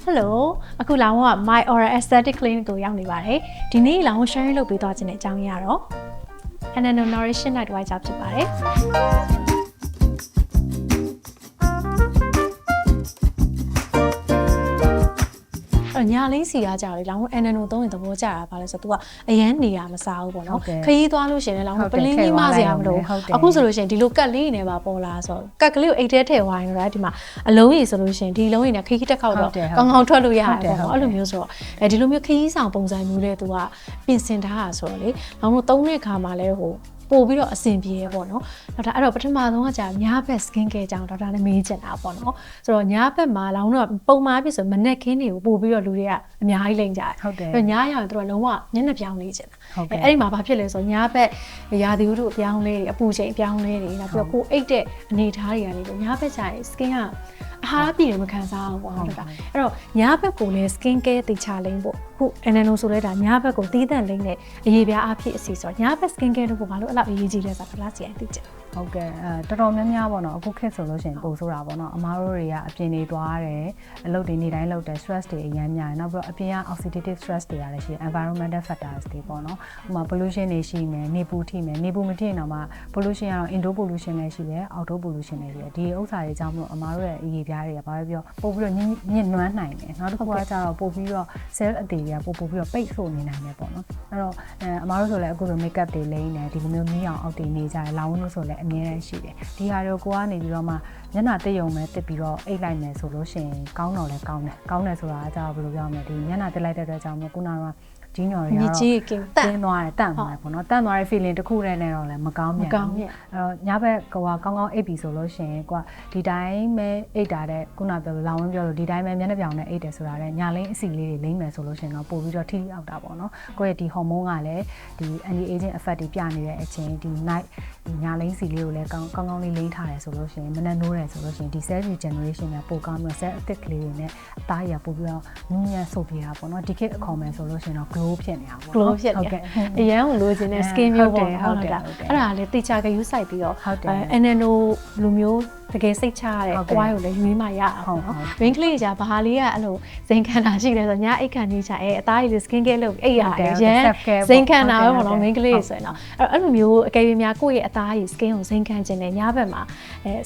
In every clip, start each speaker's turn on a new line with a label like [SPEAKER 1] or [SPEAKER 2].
[SPEAKER 1] Hello အခုလောင်က My Oral Aesthetic Clinic ကိုရောက်နေပါတယ်ဒီနေ့လောင် sharing လုပ်ပေးသွားခြင်းတဲ့အကြောင်းရတော့ Anano Nourishing Night White ကြောင့်ဖြစ်ပါတယ်ညာလေးစီကကြာလေလောင် Anano သုံးရင်သဘောကျတာပါလဲဆိုတော့ तू ကအရန်နေရမစားဘူးပေါ့နော်ခရီးသွားလို့ရှင်လေလောင်ပလင်းကြီးမစရာမလိုအခုဆိုလို့ရှင်ဒီလိုကတ်လေးနေပါပေါ်လာဆိုကတ်ကလေးကိုအိတ်ထဲထည့်ဝိုင်းတော့ဒီမှာအလုံးကြီးဆိုလို့ရှင်ဒီလုံးကြီးနဲ့ခရီးတစ်ခေါက်တော့ကောင်းကောင်းထွက်လို့ရတယ်ပေါ့နော်အဲ့လိုမျိုးဆိုတော့ဒီလိုမျိုးခရီးဆောင်ပုံစံမျိုးလေး तू ကပြင်ဆင်ထားတာဆိုတော့လေလောင်တို့သုံးတဲ့ခါမှာလဲဟိုပို့ပြီးတော့အဆင်ပြေရပေါ့နော်ဒေါက်တာအဲ့တော့ပထမဆုံးကကြာညာဘက် skin care ကြောင့်ဒေါက်တာလည်းမေးချင်တာပေါ့နော်ဆိုတော့ညာဘက်မှာလောင်တော့ပုံမှန်ဖြစ်ဆိုမနက်ခင်းတွေကိုပို့ပြီးတော့လူတွေကအများကြီးလိမ့်ကြတယ်ဟုတ်တယ်ညရောက်ရင်တို့ကလုံးဝညနေပြောင်းလေးချင်တာအဲ့ဒီမှာဘာဖြစ်လဲဆိုတော့ညာဘက်ရာသီဥတုအပြောင်းလဲတွေအပူချိန်အပြောင်းလဲတွေနောက်ပြီးတော့ကိုအိတ်တဲ့အနေထားတွေကလေညာဘက်ကြာရင် skin ကအဟာပြည့်တယ်မခံစားဘူးပေါ့နော်ဒေါက်တာအဲ့တော့ညာဘက်ကိုလည်း skin care တေချာလိမ့်ဖို့ခု Anano ဆိုလဲဒါညာဘက်ကိုတီးတန့်လိမ့်နဲ့အရေးပြားအဖြစ်အစီဆိုတော့ညာဘက် skin care တို့ကဘာလို့အဲ့လိုအရေးကြီးလဲဆိုတာကလားစီရင်သိချင်ဟ
[SPEAKER 2] ုတ်ကဲ့တော်တော်များများပေါ့နော်အခုခေတ်ဆိုလို့ရှိရင်ပို့ဆိုတာပေါ့နော်အမားတို့တွေကအပြင်နေသွားရတယ်အလုပ်တွေနေတိုင်းလုပ်တယ် stress တွေအများများနောက်ပြီးတော့အပြင်က oxidative stress တွေရတယ်ရှိ environmental factors တွေပေါ့နော်ဥပမာ pollution တွေရှိမယ်နေပူထိမယ်နေပူမထိရင်တော့မှ pollution ကတော့ indoor pollution လည်းရှိတယ် outdoor pollution လည်းရှိတယ်ဒီဥစ္စာတွေကြောင့်မလို့အမားတို့ရဲ့အရေးပြားတွေကဘာပဲပြောပို့ပြီးတော့ညစ်နွမ်းနိုင်တယ်နောက်တစ်ခုကကျတော့ပို့ပြီးတော့ cell အသေးတွေကပို့ပြီးတော့ပိတ်ဆို့နေနိုင်တယ်ပေါ့နော်အဲ့တော့အမားတို့ဆိုလည်းအခုလို makeup တွေလိမ့်နေဒီလိုမျိုးမီးအောင်အောက်တွေနေကြတယ်လောင်ဝန်းလို့ဆိုလည်းအမြဲတမ်းရှိတယ်ဒီဟာတွေကိုကနေပြီးတော့မှမျက်နှာတက်ယုံမဲ့တက်ပြီးတော့အိတ်လိုက်မယ်ဆိုလို့ရှိရင်ကောင်းတော့လဲကောင်းတယ်ဆိုတာအကြောင်းဘယ်လိုပြောမလဲဒီမျက်နှာတက်လိုက်တဲ့အတွက်ကြောင့်မို့ခုနကကြီးညော်တွေကတော့တင်းသွားတယ်တန့်သွားတယ်ပေါ့နော်တန့်သွားတဲ့ feeling တစ်ခုတည်းနဲ့တော့လည်းမကောင်းပြန်ဘူးအဲ့တော့ညဘက်ကောင်းကောင်းအိပ်ပြီဆိုလို့ရှိရင်ကွာဒီတိုင်းပဲအိပ်တာတဲ့ခုနပြောလို့လောင်ဝင်းပြောလို့ဒီတိုင်းပဲမျက်နှာပြောင်နဲ့အိပ်တယ်ဆိုတာတဲ့ညာလိမ့်အစီလေးတွေလိမ့်မယ်ဆိုလို့ရှိရင်တော့ပို့ပြီးတော့ထိထိရောက်တာပေါ့နော်ကိုယ့်ရဲ့ဒီ hormone ကလည်းဒီ anti aging effect တွေပြနေတဲ့အချိန်ဒီ night ဒီညာလိမ့်စီလေးကိုလည်းကောင်းကောင်းလေးလိမ့်ထားတယ်ဆိုလို့ရှိရင်မနှက်နိုးတယ်ဆိုလို့ရှိရင်ဒီ cell regeneration ကပိုကောင်းပြီး cell အသစ်ကလေးတွေနဲ့အသားရပို့ပြီးတော့နူးညံ့ဆုပ်ပြေတာပေါ့နော်ဒီခေတ်အခေါ်မယ်ဆိုလို့ရှိရင်တော့ glow ဖြစ်နေတာပေါ့
[SPEAKER 1] glow ဖြစ်နေအရန်ကိုလိုချင်တဲ့ skin မျိုးပေါ့ဟုတ်တယ်အဲ့ဒါလည်းတေချာကယူဆိုင်ပြီးတော့ Anano လူမျိုးတကယ်စိတ်ချရတဲ့ကွားကိုလည်းရွေးမှရအောင်နော် main ကလေးကဘာလေးကအဲ့လိုဇိမ်ခံတာရှိတယ်ဆိုညအိတ်ခံနေချင်အသားရည်လေး skin care လုပ်အိတ်ရတယ်ရန်ဇိမ်ခံတာပဲပေါ့နော် main ကလေးဆိုရင်တော့အဲ့လိုမျိုးအကယ်၍များကိုယ့်ရဲ့အသားရည် skin ကိုဇိမ်ခံခြင်းနဲ့ညဘက်မှာ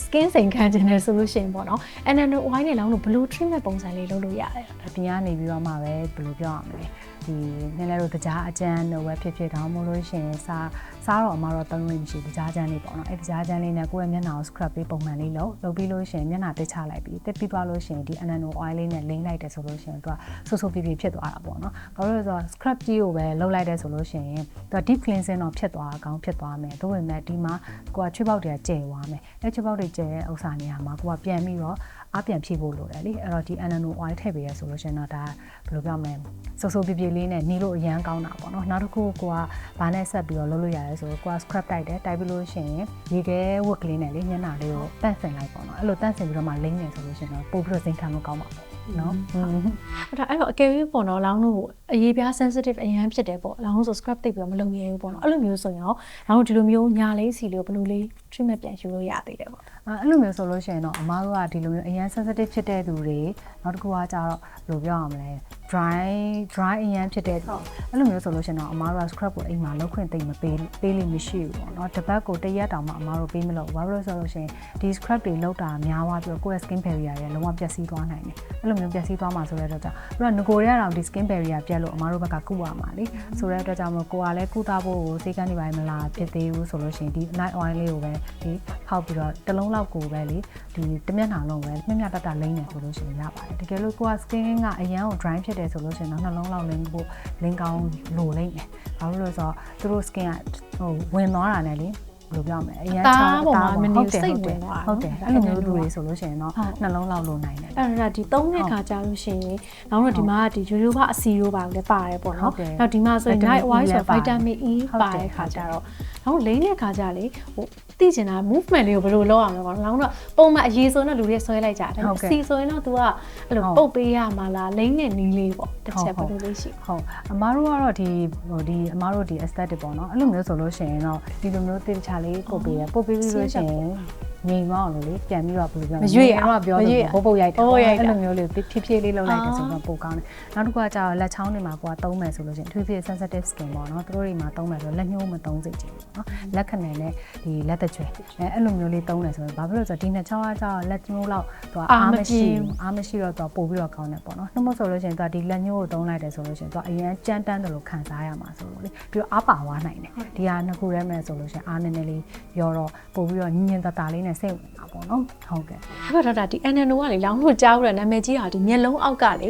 [SPEAKER 1] skin ဇိမ်ခံခြင်းနဲ့ဆိုလို့ရှိရင်ပေါ့နော် Anano oil နဲ့လောင်းလို့ blue treatment ပုံစံလေးလုပ်လို့ရတယ်
[SPEAKER 2] အပြင်ကနေပြီးတော့မှပဲဘယ်လိုပြောရမလဲဒီနည်းနည်းတော့ကြားအကျန်းတော့ပဲဖြစ်တောင်းမလို့ရှိရင်စားတော့အမတော့သုံးလို့မရှိကြားကျန်းလေးပေါ့နော်အဲ့ကြားကျန်းလေးနဲ့ကိုယ့်ရဲ့မျက်နှာကို scrub ပေးပုံမှန်လေးလုပ်ပြီးလို့ရှိရင်မျက်နှာတက်ချလိုက်ပြီးတက်ပြီးသွားလို့ရှိရင်ဒီ Anano oil လေးနဲ့လိမ့်လိုက်တယ်ဆိုလို့ရှိရင်သူကဆူပြပြဖြစ်သွားတာပေါ့နော်ဘာလို့လဲဆိုတော့ scrub ကြီးကိုပဲလုပ်လိုက်တယ်ဆိုလို့ရှိရင်သူက deep cleansing တော့ဖြစ်သွားမယ်ဒါပေမဲ့ဒီမှာကိုကချွေးပေါက်တွေကကျယ်သွားမယ်အဲ့ချွေးပေါက်တွေကျယ်တဲ့ဥစ္စာနေရာမှာကိုကပြန်ပြီးတော့အပြန်ဖြည့်ဖို့လိုတယ်လေအဲ့တော့ဒီ Anano oil ထည့်ပေးရဆိုလို့ရှိရင်တော့ဒါဘယ်လိုပြောမလဲဆူပြပြလေးနဲ့နီးလို့အရန်ကောင်းတာပေါ့နော်နောက်တစ်ခုကိုကဘာနဲ့ဆက်ပြီးတော့လုပ်လို့ရတယ်ဆိုတော့ကိုက scrub တိုက်ပြီးလို့ရှိရင်ရေခဲဝက်ကလေးနဲ့လေမျက်နှာလေးကိုတန့်စင်လိုက်ပေါ့နော်အဲ့လိုတန့်စင်ပြီးတော့မှလိမ့်နေဆိုလို့ရှိရင်တော့ပို့ပြီးတော့စိမ့်ခံလို့ကောင်းပါပေါ့နော်
[SPEAKER 1] ဟုတ်ဒါအဲ့တော့အကယ်၍ပေါ့နော်လောင်းတို့အရေးပြား sensitive အရန်ဖြစ်တယ်ပေါ့လောင်းတို့ဆို scrub တိတ်ပြီးတော့မလုပ်ရဘူးပေါ့နော်အဲ့လိုမျိုးဆိုရင်ရောလောင်းတို့ဒီလိုမျိုးညာလေးစီလေးကိုဘယ်လိုလေး treatment ပြန်ယူလို့ရသေးတယ်ပေါ့အ
[SPEAKER 2] ဲ့လိုမျိုးဆိုလို့ရှိရင်တော့အမားတို့ကဒီလိုမျိုးအရန် sensitive ဖြစ်တဲ့သူတွေနောက်တစ်ခုကကျတော့ဘယ်လိုပြောရမလဲ dry အရန်ဖြစ်တဲ့သူအဲ့လိုမျိုးဆိုလို့ရှိရင်တော့အမားတို့က scrub ကိုအိမ်မှာလုပ်ခွင့်တိတ်မပေးလိမ့်မရှိဘူးပေါ့နော်တစ်ပတ်ကိုတစ်ရက်တောင်မှအမားတို့ပေးမလို့ဘာလို့လဲဆိုလို့ရှိရင်ဒီ scrub တွေလောက်တာများသွားပြီးတော့ကိုယ့်ရဲ့ skin barrier တွေလုံးဝပျက်စီးသွားနိုင်တယ်အဲ့လိုမျိုးပျက်စီးသွားမှာဆိုတဲ့အတွက်ကြောင့်သူကငကိုရဲတောင်ဒီ skin barrier ပြတ်လို့အမားတို့ဘက်ကကုရမှာလေဆိုတဲ့အတွက်ကြောင့်မို့ကိုကလည်းကုသဖို့ကိုစေကန်းနေပါမလားဖြစ်သေးဘူးဆိုလို့ရှိရင်ဒီ night oil လေးကိုပဲဒီဖောက်ပြီးတော့တစ်လုံးလောက်ကိုပဲလေဒီတမျက်နှာလုံးပဲမျက်တလိမ့်နေဆိုလို့ရှိရင်ရပါတယ်တကယ်လို့ကိုက skin ကအရန်ကို dry ဖြစ်တယ်ဆိုလို့ရှိရင်တော့နှလုံးလောက်လိမ့်ဖို့လင်းကောင်းလိုလိမ့်မယ်ဘာလို့လဲဆိုတော့သူတို့ skin ကဟိုဝင်သွားတာနဲ့လေဘယ်လိုပြောမလဲအရန်ချောင်း
[SPEAKER 1] တာမနေစိတ်ဝင်သွား
[SPEAKER 2] ဟုတ်တယ်အဲ့လိုမျိုးလူတွေဆိုလို့ရှိရင်တော့နှလုံးလောက်လိုနိုင်တယ်
[SPEAKER 1] အဲ့ဒါဒီ3နှစ်ခါကြာလို့ရှိရင်နောက်တော့ဒီမှာဒီရိုးရိုးကအစီရိုးပါလည်းပါတယ်ပေါ့နော်နောက်ဒီမှာဆိုရင် night oil ဆို vitamin E ပါတဲ့ခါကျတော့နောက်လိမ့်တဲ့ခါကျလေဟိုသိချင်တာ movement လေးကိုဘယ်လိုလုပ်အောင်လဲပေါ့နော်တော့ပုံမှန်အရေးဆုံးတဲ့လူတွေဆွဲလိုက်ကြတယ်အစီဆိုရင်တော့ तू ကအဲ့လိုပုတ်ပေးရမှာလားလိမ့်တဲ့နီးလေးပေါ့တစ်ချက်ဘယ်လိုလေးရှိ
[SPEAKER 2] ဟုတ်အမားတို့ကတော့ဒီအမားတို့ဒီ aesthetic ပေါ့နော်အဲ့လိုမျိုးဆိုလို့ရှိရင်တော့ဒီလိုမျိုးတေချာလေးပုတ်ပေးပြီးလို့ရှိရင် ငြိမ်သွားအောင်လို့လေပြန်ပြီးတော့ဘယ်လိုပြောလဲရွေ့တော့ပြောတယ်ပုတ်ရိုက်တယ်အဲ့လိုမျိုးလေးဖြည်းဖြည်းလေးလုပ်လိုက်တယ်ဆိုတော့ပိုကောင်းတယ်နောက်တစ်ခုကကျတော့လက်ချောင်းတွေမှာကိုကသုံးမယ်ဆိုလို့ရှိရင်အထူးသဖြင့် sensitive skin ပေါ့နော်သူတို့တွေမှာသုံးမယ်ဆိုလက်ညှိုးမသုံးစေချင်ဘူးနော်လက်ခဏနဲ့ဒီလက်တကြွယ်အဲ့လိုမျိုးလေးသုံးတယ်ဆိုရင်ဘာဖြစ်လို့ဆိုတော့ဒီနှစ်ချောင်းကကျတော့လက်ညှိုးလောက်သူကအားမရှိတော့သူကပို့ပြီးတော့ကောင်းတယ်ပေါ့နော်နှုတ်မဆိုလို့ရှိရင်သူကဒီလက်ညှိုးကိုသုံးလိုက်တယ်ဆိုလို့ရှိရင်သူကအရင်ကြမ်းတမ်းတယ်လို့ခံစားရမှာဆိုလို့လေပြီးတော့အားပါသွားနိုင်တယ်ဒီဟာနှစ်ခုရဲမဲ့ဆိုလို့ရှိရင်အားနည်းနည်းလေးရောတော့ပို့ပြီးတော့ညင်တတာလေးနဲ့စိတ်ဝင်တာပေါ့နော်ဟုတ်ကဲ့အ
[SPEAKER 1] ဲ့တော့ဒေါက်တာဒီ NNO ကလေလောင်းလို့ကြားရတဲ့နာမည်ကြီးဟာဒီမျက်လုံးအောက်ကလေ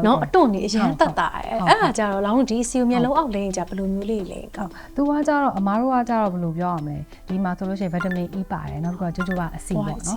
[SPEAKER 1] နော်အတွန့်နေအရင်တက်တာအဲ့ဒါကြတော့လောင်းလို့ဒီစီကိုမျက်လုံးအောက်လိမ့်ကြဘယ်လိုမျိုးလေးလဲကော
[SPEAKER 2] သူကကြတော့အမားတို့ကကြတော့ဘယ်လိုပြောရမလဲဒီမှာဆိုလို့ရှိရင်ဗီတာမင် E ပါတယ်နောက်ကကြိုးကြိုးပါအဆီပေါ့နော်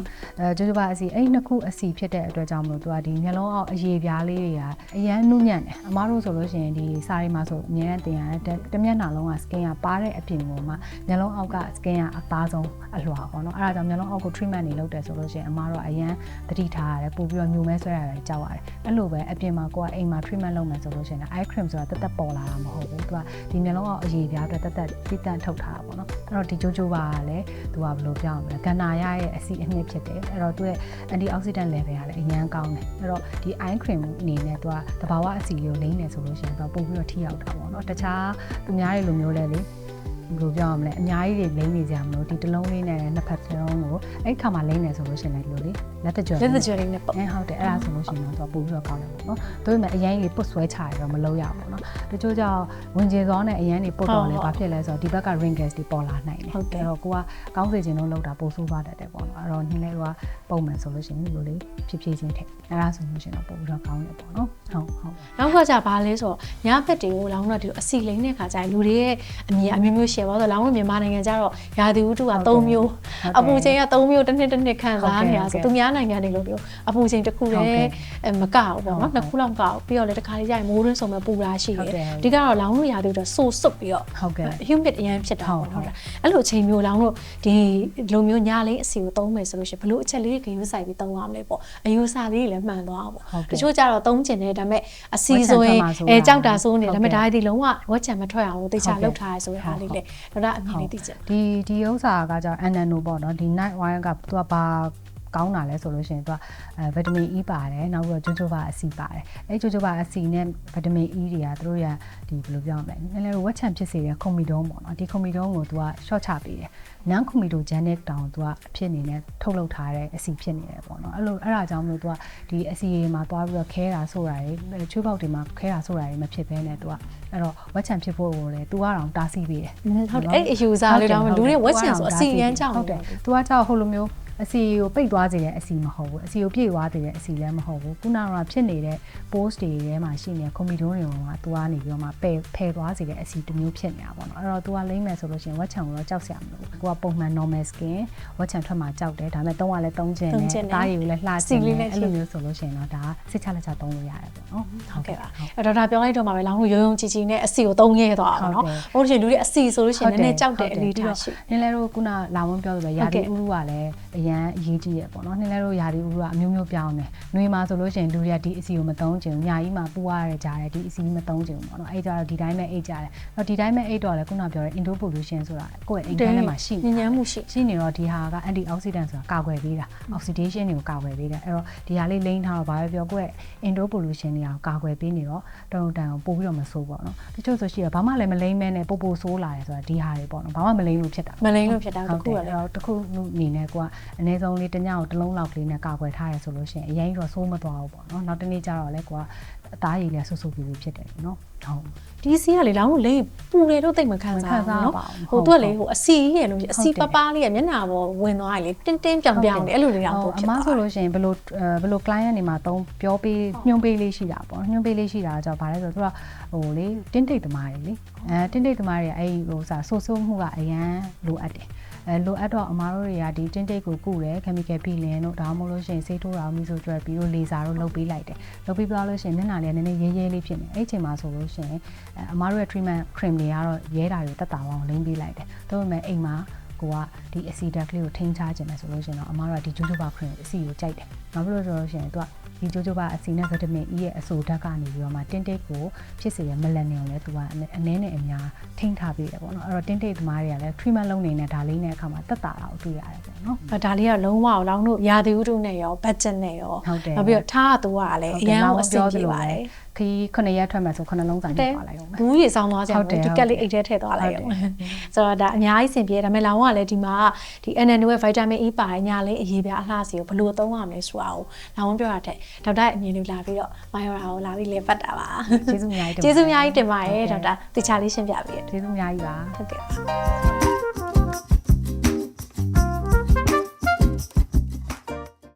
[SPEAKER 2] ကြိုးကြိုးပါအဆီအဲ့နှစ်ခုအဆီဖြစ်တဲ့အတွက်ကြောင့်မလို့သူကဒီမျက်လုံးအောက်အရေပြားလေးတွေကအရန်နုညံ့တယ်အမားတို့ဆိုလို့ရှိရင်ဒီစာရီမှာဆိုအများနဲ့တင်ရတယ်တမျက်နှာလုံးက skin ကပါတဲ့အပြင်ကိုမှမျက်လုံးအောက်က skin ကအသားဆုံးအလွှာပေါ့နော်အဲ့ဒါကြောင့်မျက်လုံးအောက်ကို treatment တွေလုပ်တယ်ဆိုလို့ရှိရင်အမားတို့အရန်သတိထားရတယ်ပို့ပြီးတော့ညိုမဲဆွဲရတယ်ကြောက်ရတယ်အဲ့လိုပဲအပြင်မှာကိုကအိမ်မှာ treatment လုပ်မယ်ဆိုလို့ရှိရင် eye cream ဆိုတာတက်ပေါ်လာတာမဟုတ်ဘူးသူကဒီမျက်လုံးအောက်အရေပြားအတွက်တက်တိတန့်ထုတ်ထားတာပေါ့နော်အဲ့တော့ဒီကြိုးကြိုးပါကလည်းသူကဘယ်လိုပြောရမလဲကန္နာရရဲ့အဆီအနှစ်ဖြစ်တယ်အဲ့တော့သူရဲ့ antioxidant level ကလည်းအရန်ကောင်းတယ်အဲ့တော့ဒီ eye cream အနေနဲ့သူကတဘာဝအဆီလေးကိုလိမ့်နေဆိုလို့ရှိရင်သူကပို့ပြီးတော့ထိရောက်တာပေါ့နော်တခြားသူများတွေလိုမျိုးလဲလေဘယ်လိုပြောရမလဲအများကြီးတွေလိမ့်နေကြမလို့ဒီတစ်လုံးလေးနဲ့နှစ်ဖက်တစ်လုံးကိုအဲ့ခါမှာလိမ့်နေဆိုလို့ရှိရင်လည်းဒီလိုလေလက်တကြွယ်
[SPEAKER 1] လေးနဲ့ပေါ့
[SPEAKER 2] ဟုတ်တယ်အဲ့ဒါဆိုလို့ရှိရင်တော့ပို့ပြီးတော့ကောင်းတယ်ပေါ့နော်ဒါပေမဲ့အရင်ကြီးပုတ်ဆွဲချရတော့မလုပ်ရဘူးပေါ့နော်တချို့ကြောင့်ဝင်ကျင်စောနဲ့အရင်ကြီးပုတ်တော့လဲဘာဖြစ်လဲဆိုတော့ဒီဘက်က wrinkles တွေပေါ်လာနိုင်တယ်အဲ့တော့ကိုကကောင်းစေခြင်းလို့လုပ်တာပို့ဆိုးသွားတတ်တယ်ပေါ့နော်အဲ့တော့နင်းလေးကပုံမှန်ဆိုလို့ရှိရင်ဒီလိုလေးဖြည်းဖြည်းချင်းထည့်အဲ့ဒါဆိုလို့ရှိရင်တော့ပို့ပြီးတော့ကောင်းတယ်ပေါ့နော်ဟုတ်
[SPEAKER 1] နောက်ကကြဘာလဲဆိုတော့ညဘက်တွေကိုလောင်းတော့ဒီအစီလိမ့်တဲ့ခါကျရင်လူတွေရဲ့အမြင်အမျိုးမျိုးရှယ်ပါဆိုလောင်းလို့မြန်မာနိုင်ငံကျတော့ရာသီဥတုက3မျိုးအပူချိန်က3မျိုးတစ်နှစ်ခံစားနေတာဆိုသူများနိုင်ငံတွေလိုမျိုးအပူချိန်တစ်ခုတည်းမကဘူးပေါ့နော်နှစ်ခုလောက်မကဘူးပြီးတော့လေတစ်ခါလေးကျရင်မိုးရင်းစုံမဲ့ပူတာရှိတယ်ဒီကတော့လောင်းလို့ရာသီဥတုဆိုးစွတ်ပြီးတော့humid အရင်ဖြစ်တာပေါ့နော်အဲ့လိုအချိန်မျိုးလောင်းလို့ဒီလိုမျိုးညလေးအစီကိုသုံးမယ်ဆိုလို့ရှိရင်ဘလို့အချက်လေးတွေဂိမ်းဆိုင်ပြီးသုံးရမလဲပေါ့အယူဆလေးတွေလည်းမှန်သွားပေါ့တချို့ကျတော့သုံးကျင်တယ်ဒါပေမဲ့အစီဆိုရင်ကြောက်တာဆိုးနေဒါပေမဲ့ဒါဒီလုံးဝဝက်ချံမထွက်အောင်လို့တေချာလောက်ထားရဲဆိုတဲ့ဟာလေးလေတော့အမြင်လေးသိချင်
[SPEAKER 2] ဒီဥစ္စာကကြောင့် NNO ပေါ့နော်ဒီ night wine ကသူကဘာကောင်းတာလဲဆိုလို့ရှိရင်သူကဗီတာမင် E ပါတယ်နောက်ပြီးတော့ကြိုးကြိုးပါအဆီပါတယ်အဲ့ကြိုးကြိုးပါအဆီနဲ့ဗီတာမင် E တွေကသူတို့ရဒီဘယ်လိုပြောရမလဲနည်းနည်းဝက်ချံဖြစ်စေတဲ့ခုံမီတုံးပေါ့နော်ဒီခုံမီတုံးကိုသူက short ချပေးတယ်နန်ခုံမီတိုဂျန်နဲ့တောင်သူကအဖြစ်အနေနဲ့ထုတ်လုပ်ထားတဲ့အဆီဖြစ်နေတယ်ပေါ့နော်အဲ့ဒါကြောင့်မလို့သူကဒီအဆီတွေမှာသွားပြီးတော့ခဲတာဆိုတာတွေချွေးပေါက်တွေမှာခဲတာဆိုတာတွေမဖြစ်ဘဲနဲ့သူကအဲ့တော့ဝက်ချံဖြစ်ဖို့ကိုလေသူကတော့တားဆီးပေးတယ်
[SPEAKER 1] ဟုတ်တယ်အဲ့အယူစားလေးတော့လူတွေဝက်ချံဆိုအဆီရမ်းကြောက်
[SPEAKER 2] ဟုတ်တယ်သူကကြောက်ဟိုလိုမျိုးအစီကိုပိတ်သွားစေတဲ့အစီမဟုတ်ဘူးအစီကိုပြည့်သွားစေတဲ့အစီလည်းမဟုတ်ဘူးခုနကဖြစ်နေတဲ့ post တွေထဲမှာရှိနေတဲ့ ကွန်ပျူတာတွေမှာသူကနေပြီးတော့မှဖယ်သွားစေတဲ့အစီတစ်မျိုးဖြစ်နေတာပေါ့နော်အဲ့တော့သူကလိမ့်မယ်ဆိုလို့ရှိရင်ဝက်ချံကိုတော့ကြောက်စရာမလိုဘူးကိုကပုံမှန် normal skin ဝက်ချံထွက်မှာကြောက်တယ်ဒါပေမဲ့သုံးရလဲသုံးခြင်းနဲ့တားရည်ကိုလည်းလှခြင်းနဲ့အဲ့လိုမျိုးဆိုလို့ရှိရင်တော့ဒါစိတ်ချလက်ချသုံးလို့ရတယ်ပေါ့နော်
[SPEAKER 1] ဟုတ်ကဲ့ပါအဲ့တော့ဒါပြောလိုက်တော့မှာပဲလောင်းလို့ရုံရုံချီချီနဲ့အစီကိုသုံးရဲသွားအောင်နော်ဟုတ်လို့ရှိရင်လူတွေအစီဆိုလို့ရှိရင်နည်းနည်းကြောက်တဲ့အနေထားရှိန
[SPEAKER 2] င်းလဲတို့ခုနလာဝန်းပြောလို့ပဲရာသီဥတုကလည်းအရန်အရေးကြီးရပေါ့နော်နှင်းလဲတို့ယာဒီဥကအမျိုးမျိုးပြောင်းတယ်နှွေမှာဆိုလို့ရှိရင်လူတွေကဒီအစီကိုမသုံးချင်ဘူးညာကြီးမှာပူရတဲ့ကြားတယ်ဒီအစီမသုံးချင်ဘူးပေါ့နော်အဲ့ကြတော့ဒီတိုင်းပဲအိတ်ကြတယ်တော့ဒီတိုင်းပဲအိတ်တော့လေခုနပြောတဲ့ indo pollution ဆိုတာကိုယ့်ရဲ့အိမ်ထဲမှာရှိ
[SPEAKER 1] ညဉ့်မှုရှိ
[SPEAKER 2] နေတော့ဒီဟာက antioxidant ဆိုတာကာကွယ်ပေးတာ oxidation တွေကိုကာကွယ်ပေးတယ်အဲ့တော့ဒီဟာလေးလိမ့်ထားတော့ဘာပဲပြောကိုယ့်ရဲ့ indo pollution တွေအောင်ကာကွယ်ပေးနေတော့တုံတန်ကိုပို့ပြီးတော့မဆိုးပေါ့နော်တချို့ဆိုရှိရဘာမှလည်းမလိမ့်မဲနဲ့ပို့ဆိုးလာတယ်ဆိုတာဒီဟာတွေပေါ့နော်ဘာမှမလိမ့်လို့ဖြစ်တာ
[SPEAKER 1] မလိမ့်လို့ဖြစ်တာတခုကလည်း
[SPEAKER 2] တခုအနေနဲ့ကိုကအနည်းဆုံးလေးတစ်ညကိုတစ်လုံးလောက်ကလေးနဲ့ကာကွယ်ထားရဆိုလို့ရှိရင်အရင်တော့ဆိုးမသွားဘူးပေါ့နော်နောက်တနေ့ကျတော့လေကိုကအသားရည်လည်းဆူဆူပြီးဖြစ်တယ်နော်ဟုတ်ဒ
[SPEAKER 1] ီစီကလေလောင်းလို့လေပူတယ်တော့တိတ်မခံစားဘူးနော်ဟိုသူကလေဟိုအစီရလို့အစီပပလေးကမျက်နှာပေါ်ဝင်သွားရင်လေတင်းတင်းပြောင်ပြောင်တယ်အဲ့လိုလေးတော့ပို့ဖြစ်သ
[SPEAKER 2] ွားအမဆိုလို့ရှိရင်ဘယ်လို client တွေမှာတုံးပြောပေးညွှန်ပေးလေးရှိတာပေါ့ညွှန်ပေးလေးရှိတာကြောင့်ဗါလဲဆိုတော့သူကဟိုလေတင်းတိတ်သမားတွေလေတင်းတိတ်သမားတွေအဲ့ဟိုစာဆူဆူမှုကအရန်လိုအပ်တယ်လိုအပ်တော့အမားတို့တွေကဒီတင်းတိတ်ကိုကုတယ် chemical peeling တို့ဒါမှမဟုတ်လို့ရှိရင်ဆေးထိုးတာမီဆိုဒရက်ပြီးတော့လေဆာတို့လုပ်ပေးလိုက်တယ်လုပ်ပြီးသွားလို့ရှိရင်မျက်နှာလေးနည်းနည်းရဲရဲလေးဖြစ်နေအဲ့အချိန်မှာဆိုလို့ရှိရင်အမားတို့ရဲ့ treatment cream တွေကတော့ရဲတာတွေတက်တာအောင်လိမ့်ပေးလိုက်တယ်ဒါပေမဲ့အိမ်မှာ ကိုကဒီအဆီဓာတ်ကလေးကိုထိန်းချခြင်းမယ်ဆိုလို့ရှင်တော့အမားတို့ကဒီဂျိုဂျိုဘာခရင်အဆီကိုကြိုက်တယ်။ဘာဖြစ်လို့ဆိုလို့ရှင်သူကဒီဂျိုဂျိုဘာအဆီနဲ့ဗီတာမင် E ရဲ့အဆိုဓာတ်ကနေပြီးတော့မှတင်းတိတ်ကိုဖြစ်စေတဲ့မလန်နင်ကိုလည်းသူကအနည်းနဲ့အများထိန်းထားပေးတယ်ပေါ့နော်။အဲ့တော့တင်းတိတ်သမားတွေကလည်း treatment လုပ်နေတဲ့ဒါလေးနဲ့အခါမှာတက်တာကိုတွေ့ရတယ်ပေါ့နော်
[SPEAKER 1] ။ဒါလေးကလုံးဝလောင်းတို့ရာသီဥတုနဲ့ရော budget နဲ့ရောနောက်ပြီးတော့ထားသူကလည်းအရင်ကအဆင်ပြေပါတယ်
[SPEAKER 2] ။ခီး9ရက်ထွက်မှဆို9လုံးစာနေပါလိုက်အောင်
[SPEAKER 1] ။ဘူးရေဆောင်းသွားကြတယ်ဒီကက်လေးအိတ်ထဲထည့်သွားလိုက်အောင်။ဆိုတော့ဒါအများကြီးဆင်ပြေဒါပေမဲ့လောင်းကလည်းဒီမှာဒီ NNO ရဲ့ vitamin E ပါတယ်ညာလေးအရေးပြအလှစီကိုဘယ်လိုသုံးရမလဲဆိုတာကိုလောင်းပြောရတဲ့ဒေါက်တာအမြင်လေးလာပြီးတော့မိုင်းရတာကိုလာပြီးလဲပတ်တာပါ
[SPEAKER 2] ကျေးဇူးအများကြီး
[SPEAKER 1] တင်ပါတယ်ဒေါက်တာတခြားလေးရှင်းပြပေးရ
[SPEAKER 2] ကျေးဇူးအများကြီးပါ
[SPEAKER 1] ဟုတ်ကဲ့